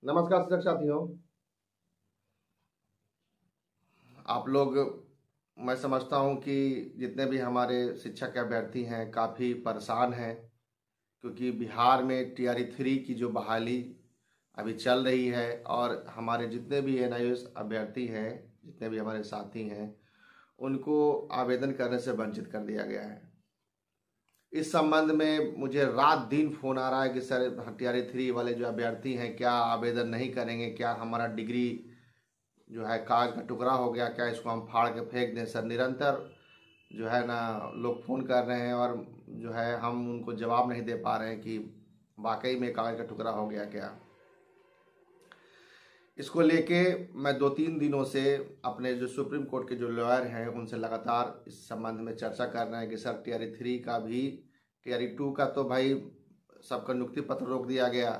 नमस्कार शिक्षक साथियों। आप लोग, मैं समझता हूं कि जितने भी हमारे शिक्षक के अभ्यर्थी हैं काफ़ी परेशान हैं, क्योंकि बिहार में TR3 की जो बहाली अभी चल रही है और हमारे जितने भी NIOS अभ्यर्थी हैं, जितने भी हमारे साथी हैं, उनको आवेदन करने से वंचित कर दिया गया है। इस संबंध में मुझे रात दिन फ़ोन आ रहा है कि सर TR3 वाले जो अभ्यर्थी हैं क्या आवेदन नहीं करेंगे, क्या हमारा डिग्री जो है कागज का टुकड़ा हो गया, क्या इसको हम फाड़ के फेंक दें। सर निरंतर जो है ना लोग फ़ोन कर रहे हैं और जो है हम उनको जवाब नहीं दे पा रहे हैं कि वाकई में कागज का टुकड़ा हो गया क्या। इसको लेके मैं 2-3 दिनों से अपने जो सुप्रीम कोर्ट के जो लॉयर हैं उनसे लगातार इस संबंध में चर्चा कर रहे हैं कि सर TR3 का भी, TR2 का तो भाई सबका नियुक्ति पत्र रोक दिया गया,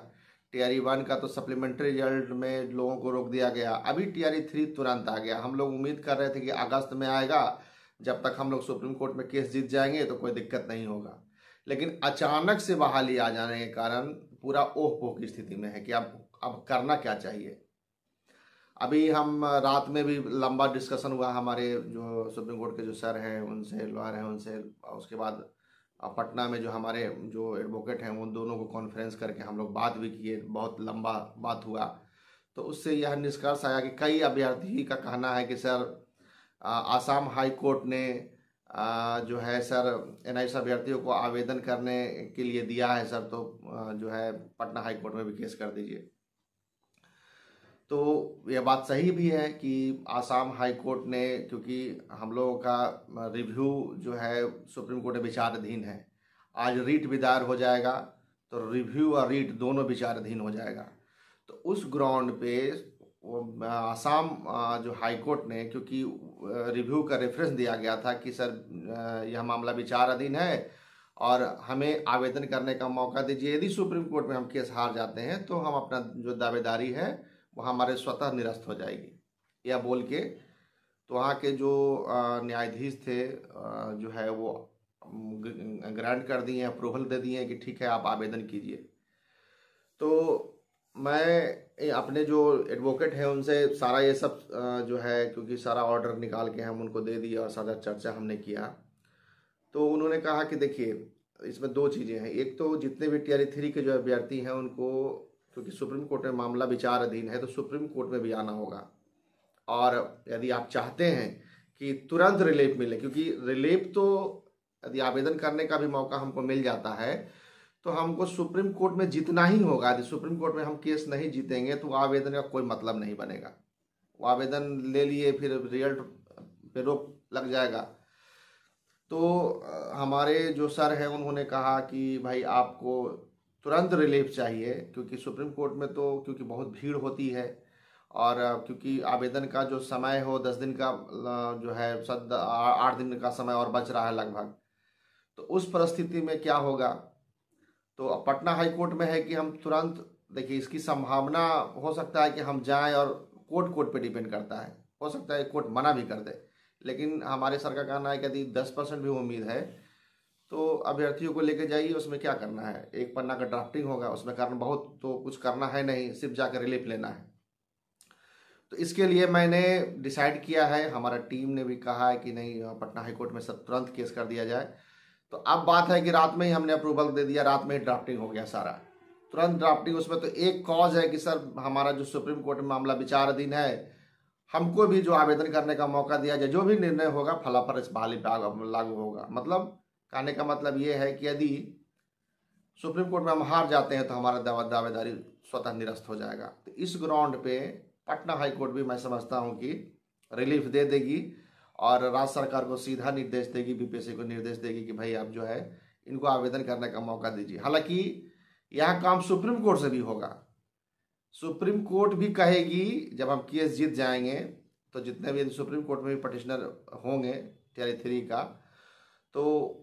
TR1 का तो सप्लीमेंट्री रिजल्ट में लोगों को रोक दिया गया, अभी TR3 तुरंत आ गया। हम लोग उम्मीद कर रहे थे कि अगस्त में आएगा, जब तक हम लोग सुप्रीम कोर्ट में केस जीत जाएंगे तो कोई दिक्कत नहीं होगा। लेकिन अचानक से बहाली आ जाने के कारण पूरा ओह पोह की स्थिति में है कि अब करना क्या चाहिए। अभी हम रात में भी लंबा डिस्कशन हुआ हमारे जो सुप्रीम कोर्ट के जो सर हैं उनसे, लॉयर हैं उनसे। उसके बाद पटना में जो हमारे जो एडवोकेट हैं उन दोनों को कॉन्फ्रेंस करके हम लोग बात भी किए, बहुत लंबा बात हुआ। तो उससे यह निष्कर्ष आया कि कई अभ्यर्थी का कहना है कि सर आसाम हाई कोर्ट ने जो है सर NIOS अभ्यर्थियों को आवेदन करने के लिए दिया है सर, तो जो है पटना हाई कोर्ट में भी केस कर दीजिए। तो यह बात सही भी है कि आसाम हाई कोर्ट ने, क्योंकि हम लोगों का रिव्यू जो है सुप्रीम कोर्ट में विचाराधीन है, आज रीट भी दायर हो जाएगा तो रिव्यू और रीट दोनों विचाराधीन हो जाएगा। तो उस ग्राउंड पे आसाम जो हाई कोर्ट ने, क्योंकि रिव्यू का रेफरेंस दिया गया था कि सर यह मामला विचाराधीन है और हमें आवेदन करने का मौका दीजिए, यदि सुप्रीम कोर्ट में हम केस हार जाते हैं तो हम अपना जो दावेदारी है वो हमारे स्वतः निरस्त हो जाएगी, यह बोल के तो वहाँ के जो न्यायाधीश थे जो है वो ग्रांट कर दिए, अप्रूवल दे दिए कि ठीक है आप आवेदन कीजिए। तो मैं अपने जो एडवोकेट हैं उनसे सारा ये सब जो है, क्योंकि सारा ऑर्डर निकाल के हम उनको दे दिया और सारा चर्चा हमने किया। तो उन्होंने कहा कि देखिए इसमें दो चीज़ें हैं, एक तो जितने भी TR3 के जो अभ्यर्थी हैं उनको, क्योंकि सुप्रीम कोर्ट में मामला विचाराधीन है तो सुप्रीम कोर्ट में भी आना होगा। और यदि आप चाहते हैं कि तुरंत रिलीफ मिले, क्योंकि रिलीफ तो यदि आवेदन करने का भी मौका हमको मिल जाता है तो हमको सुप्रीम कोर्ट में जीतना ही होगा। यदि सुप्रीम कोर्ट में हम केस नहीं जीतेंगे तो आवेदन का कोई मतलब नहीं बनेगा। वो आवेदन ले लिए फिर रिजल्ट पे रोक लग जाएगा। तो हमारे जो सर हैं उन्होंने कहा कि भाई आपको तुरंत रिलीफ चाहिए, क्योंकि सुप्रीम कोर्ट में तो क्योंकि बहुत भीड़ होती है और क्योंकि आवेदन का जो समय हो 10 दिन का जो है 8 दिन का समय और बच रहा है लगभग। तो उस परिस्थिति में क्या होगा, तो पटना हाई कोर्ट में है कि हम तुरंत, देखिए इसकी संभावना हो सकता है कि हम जाएं और कोर्ट पे डिपेंड करता है, हो सकता है कोर्ट मना भी कर दे। लेकिन हमारे सर का कहना है कि यदि 10% भी उम्मीद है तो अभ्यर्थियों को लेके जाइए, उसमें क्या करना है, एक पन्ना का ड्राफ्टिंग होगा, उसमें कारण बहुत तो कुछ करना है नहीं, सिर्फ जाकर रिलीफ लेना है। तो इसके लिए मैंने डिसाइड किया है, हमारा टीम ने भी कहा है कि नहीं पटना हाई कोर्ट में सब तुरंत केस कर दिया जाए। तो अब बात है कि रात में ही हमने अप्रूवल दे दिया, रात में ही ड्राफ्टिंग हो गया सारा, तुरंत ड्राफ्टिंग। उसमें तो एक कॉज है कि सर हमारा जो सुप्रीम कोर्ट में मामला विचाराधीन है, हमको भी जो आवेदन करने का मौका दिया जाए, जो भी निर्णय होगा फलाफल इस बहाली पे लागू होगा। मतलब कहने का मतलब ये है कि यदि सुप्रीम कोर्ट में हम हार जाते हैं तो हमारा दावेदारी स्वतः निरस्त हो जाएगा। तो इस ग्राउंड पे पटना हाई कोर्ट भी मैं समझता हूँ कि रिलीफ दे देगी और राज्य सरकार को सीधा निर्देश देगी, BPSC को निर्देश देगी कि भाई आप जो है इनको आवेदन करने का मौका दीजिए। हालांकि यह काम सुप्रीम कोर्ट से भी होगा, सुप्रीम कोर्ट भी कहेगी जब हम केस जीत जाएंगे तो जितने भी सुप्रीम कोर्ट में भी पटिशनर होंगे TR3 का, तो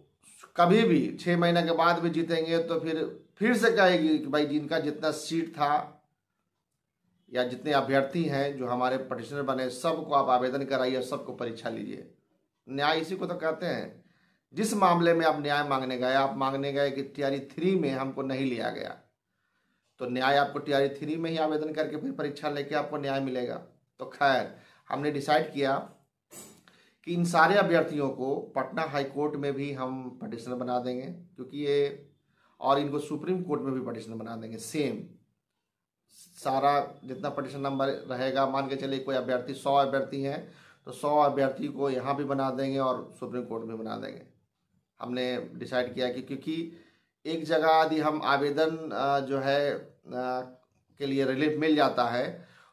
कभी भी 6 महीने के बाद भी जीतेंगे तो फिर से कहेगी कि भाई जिनका जितना सीट था या जितने अभ्यर्थी हैं जो हमारे पटिशनर बने सबको आप आवेदन कराइए, सबको परीक्षा लीजिए। न्याय इसी को तो कहते हैं। जिस मामले में आप न्याय मांगने गए, आप मांगने गए कि TR3 में हमको नहीं लिया गया, तो न्याय आपको टीआरई 3 में ही आवेदन करके फिर परीक्षा लेके आपको न्याय मिलेगा। तो खैर हमने डिसाइड किया कि इन सारे अभ्यर्थियों को पटना हाई कोर्ट में भी हम पटिशनर बना देंगे, क्योंकि ये, और इनको सुप्रीम कोर्ट में भी पटिशनर बना देंगे। सेम सारा जितना पटिशन नंबर रहेगा, मान के चलिए कोई अभ्यर्थी 100 अभ्यर्थी हैं तो 100 अभ्यर्थी को यहाँ भी बना देंगे और सुप्रीम कोर्ट में बना देंगे। हमने डिसाइड किया कि क्योंकि एक जगह यदि हम आवेदन जो है के लिए रिलीफ मिल जाता है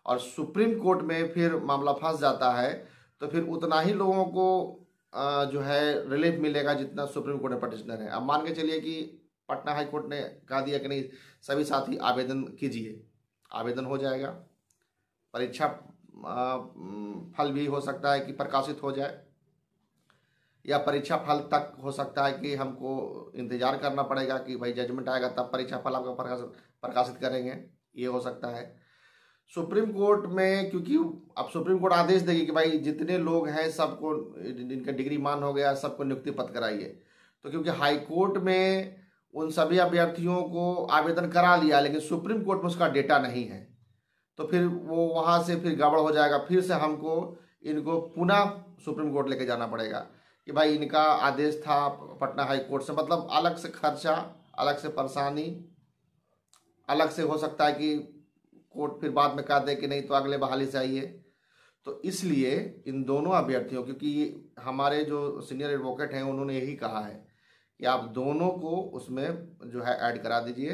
और सुप्रीम कोर्ट में फिर मामला फंस जाता है, तो फिर उतना ही लोगों को जो है रिलीफ मिलेगा जितना सुप्रीम कोर्ट में पटिशनर है। अब मान के चलिए कि पटना हाई कोर्ट ने कहा दिया कि नहीं, सभी साथी आवेदन कीजिए, आवेदन हो जाएगा, परीक्षा फल भी हो सकता है कि प्रकाशित हो जाए, या परीक्षा फल तक हो सकता है कि हमको इंतजार करना पड़ेगा कि भाई जजमेंट आएगा तब परीक्षा फल आपका प्रकाशित करेंगे, ये हो सकता है। सुप्रीम कोर्ट में क्योंकि अब सुप्रीम कोर्ट आदेश देगी कि भाई जितने लोग हैं सबको, जिनका डिग्री मान हो गया, सबको नियुक्ति पत्र कराइए। तो क्योंकि हाई कोर्ट में उन सभी अभ्यर्थियों को आवेदन करा लिया, लेकिन सुप्रीम कोर्ट में उसका डेटा नहीं है, तो फिर वो वहाँ से फिर गड़बड़ हो जाएगा। फिर से हमको इनको पुनः सुप्रीम कोर्ट लेके जाना पड़ेगा कि भाई इनका आदेश था पटना हाई कोर्ट से, मतलब अलग से खर्चा, अलग से परेशानी, अलग से हो सकता है कि कोर्ट फिर बाद में कह दे कि नहीं तो अगले बहाली से आइए। तो इसलिए इन दोनों अभ्यर्थियों, क्योंकि हमारे जो सीनियर एडवोकेट हैं उन्होंने यही कहा है कि आप दोनों को उसमें जो है ऐड करा दीजिए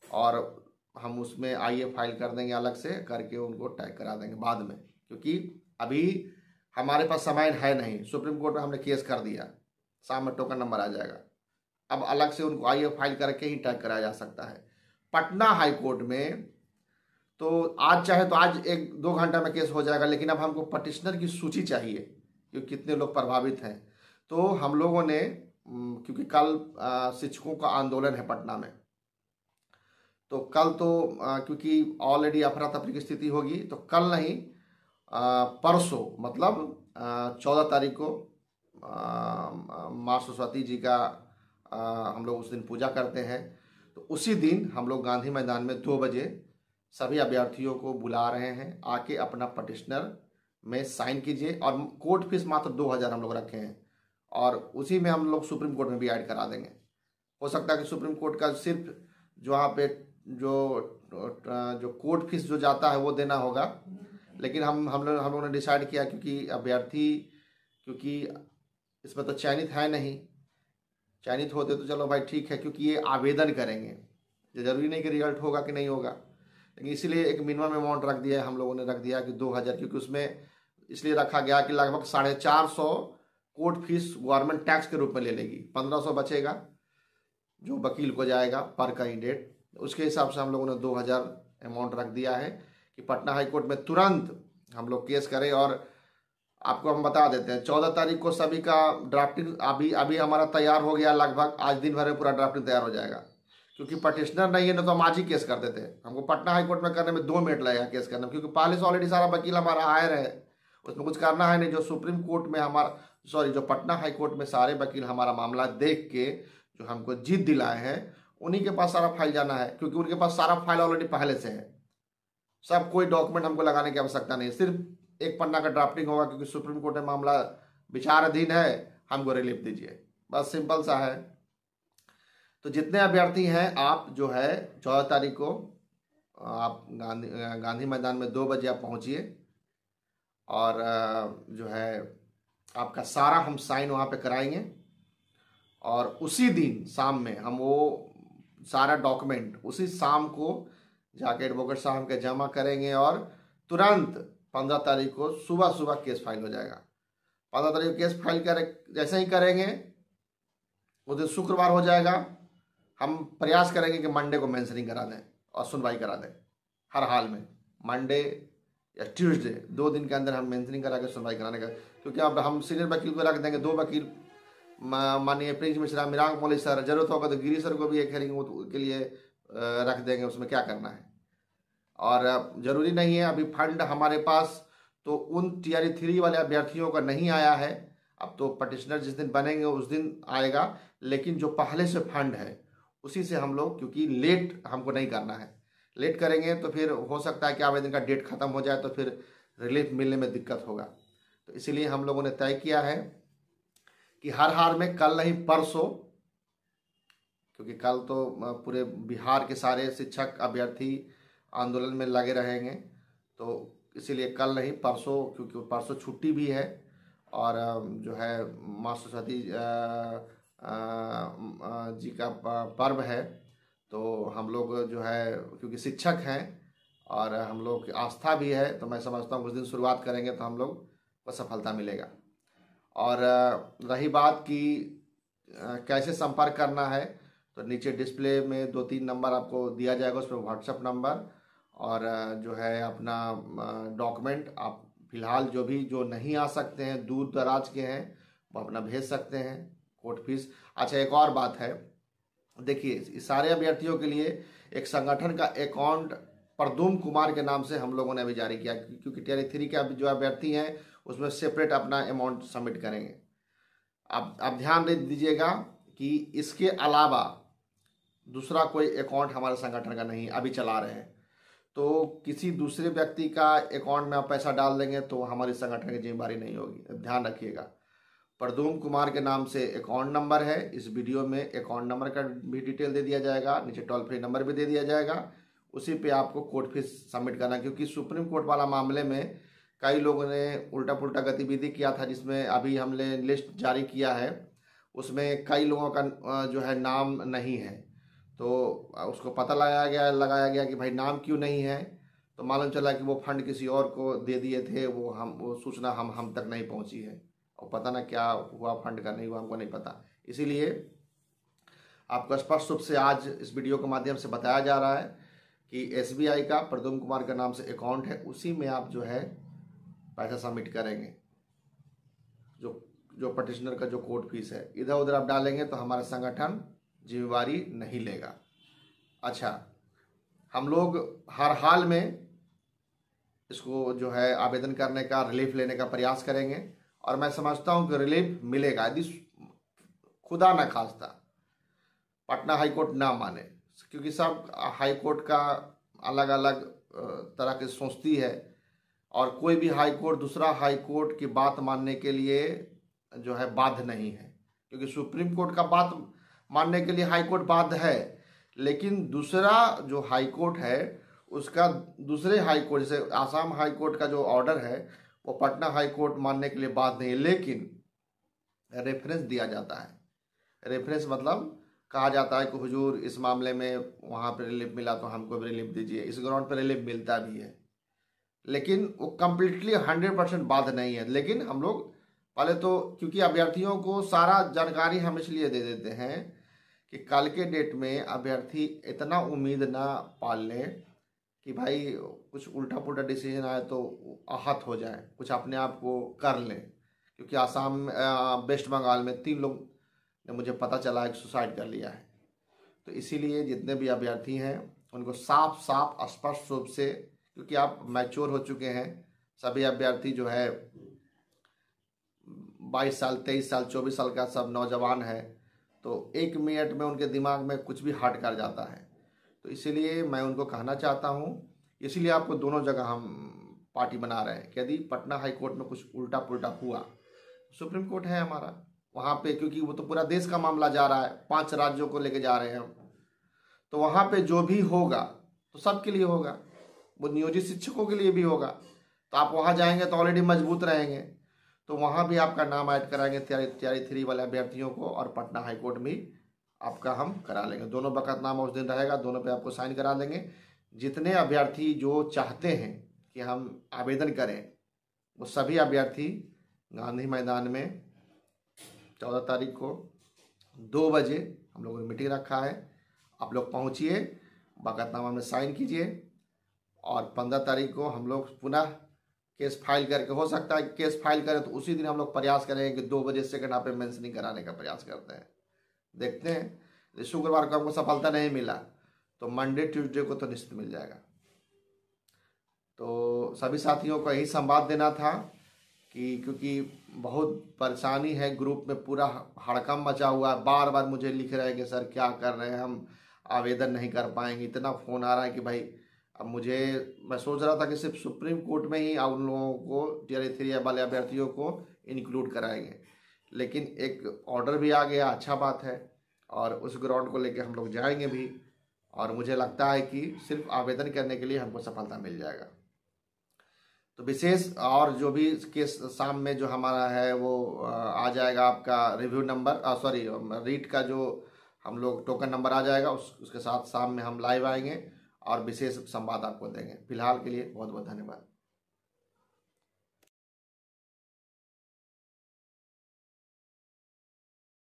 और हम उसमें आईए फाइल कर देंगे, अलग से करके उनको टैग करा देंगे बाद में, क्योंकि अभी हमारे पास समय है नहीं। सुप्रीम कोर्ट में हमने केस कर दिया, शाम में टोकन नंबर आ जाएगा, अब अलग से उनको आईए फाइल करके ही टैग कराया जा सकता है। पटना हाई कोर्ट में तो आज चाहे तो आज 1-2 घंटा में केस हो जाएगा, लेकिन अब हमको पटिशनर की सूची चाहिए कि कितने लोग प्रभावित हैं। तो हम लोगों ने, क्योंकि कल शिक्षकों का आंदोलन है पटना में, तो कल तो क्योंकि ऑलरेडी अफरा तफरी की स्थिति होगी, तो कल नहीं परसों, मतलब 14 तारीख को माँ सरस्वती जी का हम लोग उस दिन पूजा करते हैं। तो उसी दिन हम लोग गांधी मैदान में 2 बजे सभी अभ्यर्थियों को बुला रहे हैं, आके अपना पटिशनर में साइन कीजिए। और कोर्ट फीस मात्र 2000 हम लोग रखे हैं, और उसी में हम लोग सुप्रीम कोर्ट में भी ऐड करा देंगे। हो सकता है कि सुप्रीम कोर्ट का सिर्फ जो वहाँ पे जो कोर्ट फीस जो जाता है वो देना होगा, लेकिन हम लोगों ने डिसाइड किया क्योंकि अभ्यर्थी, क्योंकि इसमें तो चयनित है नहीं, चयनित होते तो चलो भाई ठीक है, क्योंकि ये आवेदन करेंगे, ये जरूरी नहीं कि रिजल्ट होगा कि नहीं होगा, लेकिन इसीलिए एक मिनिमम अमाउंट रख दिया है, हम लोगों ने रख दिया कि 2000, क्योंकि उसमें इसलिए रखा गया कि लगभग 450 कोर्ट फीस गवर्नमेंट टैक्स के रूप में ले लेगी, 1500 बचेगा जो वकील को जाएगा पर कैंडिडेट। उसके हिसाब से हम लोगों ने 2000 अमाउंट रख दिया है कि पटना हाई कोर्ट में तुरंत हम लोग केस करें। और आपको हम बता देते हैं 14 तारीख को सभी का ड्राफ्टिंग अभी हमारा तैयार हो गया, लगभग आज दिन भर में पूरा ड्राफ्टिंग तैयार हो जाएगा, क्योंकि पटिशनर नहीं है ना तो हम आज ही केस कर देते हैं। हमको पटना हाई कोर्ट में करने में 2 मिनट लगेगा केस करने में, क्योंकि पहले से ऑलरेडी सारा वकील हमारा हायर है, उसमें कुछ करना है नहीं। जो सुप्रीम कोर्ट में जो पटना हाई कोर्ट में सारे वकील हमारा मामला देख के जो हमको जीत दिलाए हैं, उन्हीं के पास सारा फाइल जाना है, क्योंकि उनके पास सारा फाइल ऑलरेडी पहले से है। सब कोई डॉक्यूमेंट हमको लगाने की आवश्यकता नहीं, सिर्फ एक पन्ना का ड्राफ्टिंग होगा, क्योंकि सुप्रीम कोर्ट में मामला विचाराधीन है, हमको रिलीफ दीजिए, बस सिंपल सा है। तो जितने अभ्यर्थी हैं आप जो है 14 तारीख को आप गांधी मैदान में 2 बजे आप पहुंचिए, और जो है आपका सारा हम साइन वहाँ पे कराएंगे, और उसी दिन शाम में हम वो सारा डॉक्यूमेंट उसी शाम को जाके एडवोकेट साहब के जमा करेंगे, और तुरंत 15 तारीख को सुबह केस फाइल हो जाएगा। 15 तारीख को केस फाइल जैसे ही करेंगे उस दिन शुक्रवार हो जाएगा। हम प्रयास करेंगे कि मंडे को मेंशनिंग करा दें और सुनवाई करा दें, हर हाल में मंडे या ट्यूसडे 2 दिन के अंदर हम मेंशनिंग करा के सुनवाई कराने का, क्योंकि अब हम सीनियर वकील को रख देंगे, 2 वकील माननीय प्रिंस मिश्रा, मिराग मौली सर, जरूरत होगा तो गिरी सर को भी एक हेयरिंग के लिए रख देंगे, उसमें क्या करना है। और जरूरी नहीं है, अभी फंड हमारे पास तो उन टीआरई 3 वाले अभ्यर्थियों का नहीं आया है, अब तो पटिशनर जिस दिन बनेंगे उस दिन आएगा, लेकिन जो पहले से फंड है उसी से हम लोग, क्योंकि लेट हमको नहीं करना है, लेट करेंगे तो फिर हो सकता है कि आवेदन का डेट ख़त्म हो जाए तो फिर रिलीफ मिलने में दिक्कत होगा। तो इसीलिए हम लोगों ने तय किया है कि हर हाल में कल नहीं परसों, क्योंकि कल तो पूरे बिहार के सारे शिक्षक अभ्यर्थी आंदोलन में लगे रहेंगे, तो इसीलिए कल नहीं परसों, क्योंकि परसों छुट्टी भी है और जो है माँ सरस्वती जी का पर्व है। तो हम लोग जो है क्योंकि शिक्षक हैं और हम लोग की आस्था भी है, तो मैं समझता हूँ उस दिन शुरुआत करेंगे तो हम लोग को सफलता मिलेगा। और रही बात कि कैसे संपर्क करना है, तो नीचे डिस्प्ले में 2-3 नंबर आपको दिया जाएगा, उस पर व्हाट्सएप नंबर और जो है अपना डॉक्यूमेंट आप फिलहाल जो नहीं आ सकते हैं, दूर दराज के हैं, वो अपना भेज सकते हैं। कोर्ट फीस, अच्छा एक और बात है, देखिए इस सारे अभ्यर्थियों के लिए एक संगठन का अकाउंट प्रद्युम्न कुमार के नाम से हम लोगों ने अभी जारी किया, क्योंकि टियर 3 के जो अभ्यर्थी हैं उसमें सेपरेट अपना अमाउंट सबमिट करेंगे। आप ध्यान दे दीजिएगा कि इसके अलावा दूसरा कोई अकाउंट हमारे संगठन का नहीं अभी चला रहे हैं, तो किसी दूसरे व्यक्ति का अकाउंट में आप पैसा डाल देंगे तो हमारी संगठन की जिम्मेदारी नहीं होगी, ध्यान रखिएगा। प्रद्युम्न कुमार के नाम से अकाउंट नंबर है, इस वीडियो में अकाउंट नंबर का भी डिटेल दे दिया जाएगा, नीचे टोल फ्री नंबर भी दे दिया जाएगा, उसी पे आपको कोर्ट फीस सबमिट करना। क्योंकि सुप्रीम कोर्ट वाला मामले में कई लोगों ने उल्टा पुल्टा गतिविधि किया था, जिसमें अभी हमने लिस्ट जारी किया है, उसमें कई लोगों का जो है नाम नहीं है, तो उसको पता लगाया गया कि भाई नाम क्यों नहीं है, तो मालूम चला कि वो फंड किसी और को दे दिए थे, वो सूचना हम तक नहीं पहुंची है, और पता ना क्या हुआ फंड का, नहीं हुआ हमको नहीं पता। इसीलिए आपको स्पष्ट रूप से आज इस वीडियो के माध्यम से बताया जा रहा है कि SBI का प्रद्युम्न कुमार के नाम से अकाउंट है, उसी में आप जो है पैसा सबमिट करेंगे। जो पटिशनर का जो कोर्ट फीस है इधर उधर आप डालेंगे तो हमारा संगठन जिम्मेवारी नहीं लेगा। अच्छा, हम लोग हर हाल में इसको जो है आवेदन करने का, रिलीफ लेने का प्रयास करेंगे, और मैं समझता हूं कि रिलीफ मिलेगा यदि खुदा न खास्ता पटना हाईकोर्ट ना माने, क्योंकि सब हाईकोर्ट का अलग अलग तरह की सोचती है, और कोई भी हाईकोर्ट दूसरा हाईकोर्ट की बात मानने के लिए जो है बाध्य नहीं है, क्योंकि सुप्रीम कोर्ट का बात मानने के लिए हाईकोर्ट बाध्य है, लेकिन दूसरा जो हाईकोर्ट है उसका दूसरे हाईकोर्ट, जैसे आसाम हाईकोर्ट का जो ऑर्डर है वो पटना हाईकोर्ट मानने के लिए बाध्य नहीं है, लेकिन रेफरेंस दिया जाता है। रेफरेंस मतलब कहा जाता है कि हुजूर इस मामले में वहाँ पर रिलीफ मिला तो हमको भी रिलीफ दीजिए, इस ग्राउंड पर रिलीफ मिलता भी है, लेकिन वो कम्प्लीटली 100% बाध्य नहीं है। लेकिन हम लोग पहले तो, क्योंकि अभ्यर्थियों को सारा जानकारी हम इसलिए दे देते हैं कि कल के डेट में अभ्यर्थी इतना उम्मीद ना पाल लें कि भाई कुछ उल्टा पुल्टा डिसीजन आए तो आहत हो जाए, कुछ अपने आप को कर लें। क्योंकि आसाम वेस्ट बंगाल में 3 लोग ने मुझे पता चला है कि सुसाइड कर लिया है। तो इसीलिए जितने भी अभ्यर्थी हैं उनको साफ स्पष्ट रूप से, क्योंकि आप मैच्योर हो चुके हैं, सभी अभ्यर्थी जो है 22 साल 23 साल 24 साल का सब नौजवान है, तो 1 मिनट में उनके दिमाग में कुछ भी हट कर जाता है। तो इसीलिए मैं उनको कहना चाहता हूँ, इसीलिए आपको दोनों जगह हम पार्टी बना रहे हैं कि यदि पटना हाई कोर्ट में कुछ उल्टा पुल्टा हुआ, सुप्रीम कोर्ट है हमारा वहाँ पे, क्योंकि वो तो पूरा देश का मामला जा रहा है, 5 राज्यों को लेके जा रहे हैं हम, तो वहाँ पे जो भी होगा तो सबके लिए होगा, वो नियोजित शिक्षकों के लिए भी होगा। तो आप वहाँ जाएंगे तो ऑलरेडी मजबूत रहेंगे, तो वहाँ भी आपका नाम ऐड कराएंगे तैयारी 3 वाले अभ्यर्थियों को, और पटना हाईकोर्ट में आपका हम करा लेंगे। दोनों वक़्तनामा उस दिन रहेगा, दोनों पे आपको साइन करा देंगे। जितने अभ्यर्थी जो चाहते हैं कि हम आवेदन करें, वो सभी अभ्यर्थी गांधी मैदान में 14 तारीख को 2 बजे हम लोगों ने मीटिंग रखा है, आप लोग पहुँचिए, वक़्तनामा में साइन कीजिए, और 15 तारीख को हम लोग पुनः केस फाइल करके, हो सकता है केस फाइल करें तो उसी दिन हम लोग प्रयास करेंगे कि 2 बजे सेकंड हाफ में मेंशनिंग कराने का प्रयास करते हैं। देखते हैं, शुक्रवार को हमको सफलता नहीं मिला तो मंडे ट्यूसडे को तो निश्चित मिल जाएगा। तो सभी साथियों को यही संवाद देना था कि क्योंकि बहुत परेशानी है, ग्रुप में पूरा हड़कंप मचा हुआ है, बार बार मुझे लिख रहे हैं कि सर क्या कर रहे हैं, हम आवेदन नहीं कर पाएंगे, इतना फ़ोन आ रहा है कि भाई अब मैं सोच रहा था कि सिर्फ सुप्रीम कोर्ट में ही उन लोगों को टीआरई 3 वाले अभ्यर्थियों को इंक्लूड कराएंगे, लेकिन एक ऑर्डर भी आ गया, अच्छा बात है, और उस ग्राउंड को लेकर हम लोग जाएंगे भी, और मुझे लगता है कि सिर्फ आवेदन करने के लिए हमको सफलता मिल जाएगा। तो विशेष और जो भी इसके शाम में जो हमारा है वो आ जाएगा आपका रिव्यू नंबर, सॉरी रीट का जो हम लोग टोकन नंबर आ जाएगा, उसके साथ शाम में हम लाइव आएंगे और विशेष संवाद आपको देंगे। फिलहाल के लिए बहुत बहुत धन्यवाद।